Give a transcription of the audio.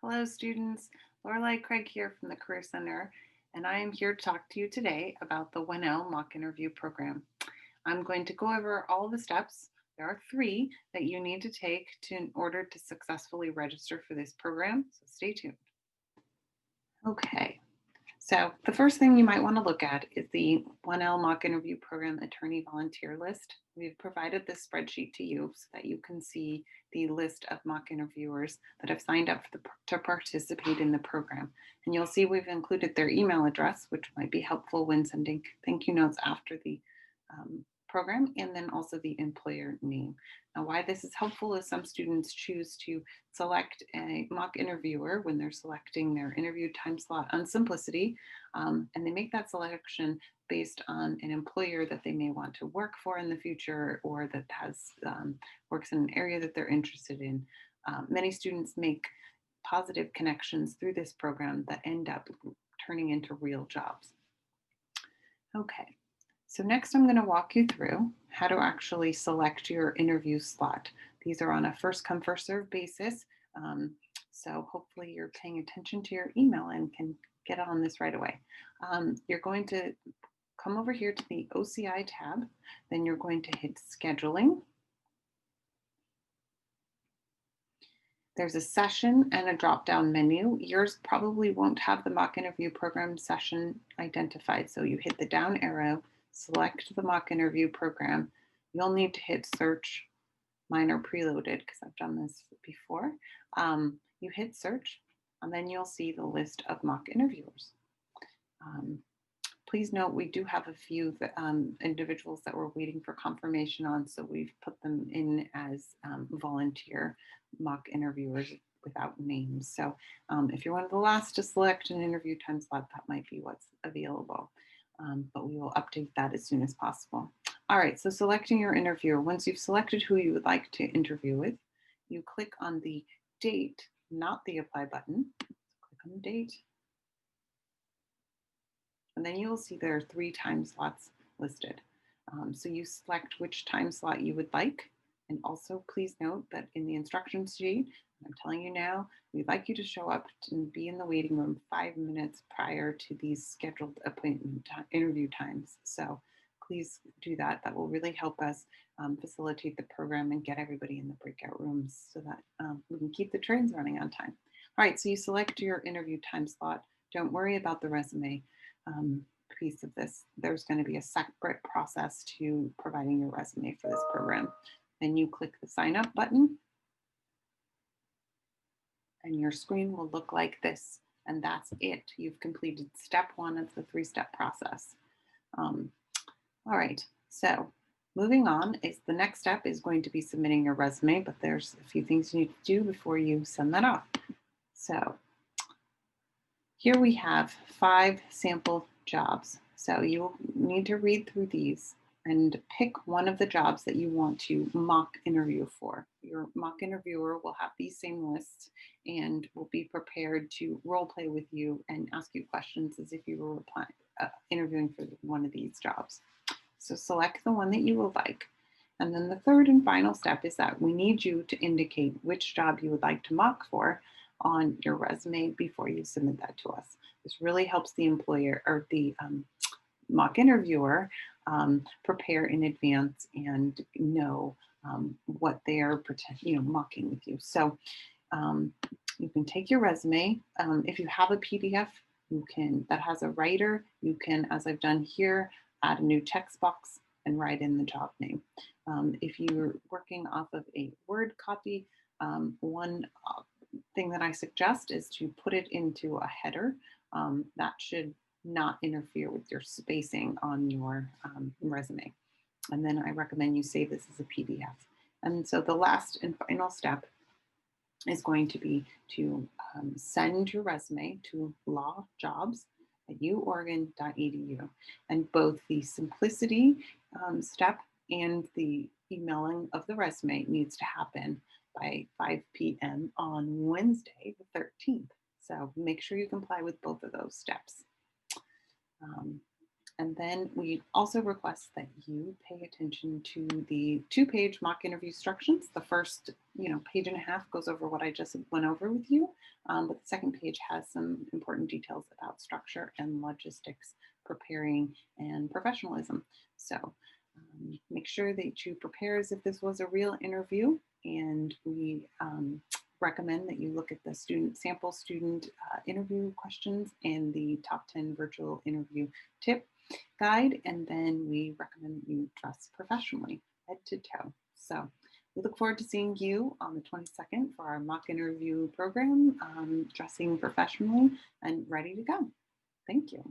Hello, students. Lorelei Craig here from the Career Center, and I am here to talk to you today about the 1L mock interview program. I'm going to go over all the steps. There are three that you need to take in order to successfully register for this program, so stay tuned. Okay, so the first thing you might want to look at is the 1L mock interview program attorney volunteer list. We've provided this spreadsheet to you so that you can see the list of mock interviewers that have signed up to participate in the program. And you'll see we've included their email address, which might be helpful when sending thank you notes after the program, and then also the employer name. Now, why this is helpful is some students choose to select a mock interviewer when they're selecting their interview time slot on Simplicity, and they make that selection based on an employer that they may want to work for in the future or that has works in an area that they're interested in. Many students make positive connections through this program that end up turning into real jobs. Okay, so next I'm going to walk you through how to actually select your interview slot. These are on a first come, first serve basis. So hopefully you're paying attention to your email and can get on this right away. You're going to come over here to the OCI tab, then you're going to hit scheduling. There's a session and a drop-down menu. Yours probably won't have the mock interview program session identified. So you hit the down arrow, select the mock interview program. You'll need to hit search. Mine are preloaded because I've done this before. You hit search, and then you'll see the list of mock interviewers. Please note we do have a few individuals that we're waiting for confirmation on, so we've put them in as volunteer mock interviewers without names. So if you're one of the last to select an interview time slot, that might be what's available, but we will update that as soon as possible. All right, so selecting your interviewer. Once you've selected who you would like to interview with, you click on the date, not the apply button. So click on the date. And then you will see there are 3 time slots listed. So you select which time slot you would like. And also please note that in the instructions sheet, I'm telling you now, we'd like you to show up and be in the waiting room 5 minutes prior to these scheduled appointment interview times. So please do that. That will really help us facilitate the program and get everybody in the breakout rooms so that we can keep the trains running on time. All right, so you select your interview time slot. Don't worry about the resume piece of this. There's going to be a separate process to providing your resume for this program. Then you click the sign up button and your screen will look like this. And that's it. You've completed step 1 of the 3-step process. All right, so moving on is the next step is going to be submitting your resume, but there's a few things you need to do before you send that off. So here we have 5 sample jobs. So you'll need to read through these and pick one of the jobs that you want to mock interview for. Your mock interviewer will have these same lists and will be prepared to role play with you and ask you questions as if you were interviewing for one of these jobs. So select the one that you will like. And then the third and final step is that we need you to indicate which job you would like to mock for on your resume before you submit that to us. This really helps the employer or the mock interviewer prepare in advance and know what they are mocking with you. So you can take your resume. If you have a PDF, that has a writer, you can, as I've done here, add a new text box and write in the job name. If you're working off of a Word copy, one thing that I suggest is to put it into a header. That should not interfere with your spacing on your resume. And then I recommend you save this as a PDF. And so the last and final step is going to be to send your resume to lawjobs@uoregon.edu. And both the simplicity step and the emailing of the resume needs to happen by 5 p.m. on Wednesday, the 13th. So make sure you comply with both of those steps. And then we also request that you pay attention to the 2-page mock interview instructions. The first, page and a half goes over what I just went over with you, but the second page has some important details about structure and logistics, preparing, and professionalism. So make sure that you prepare as if this was a real interview, and we recommend that you look at the student interview questions and the top 10 virtual interview tip guide, and then we recommend that you dress professionally, head to toe. So we look forward to seeing you on the 22nd for our mock interview program, dressing professionally and ready to go. Thank you.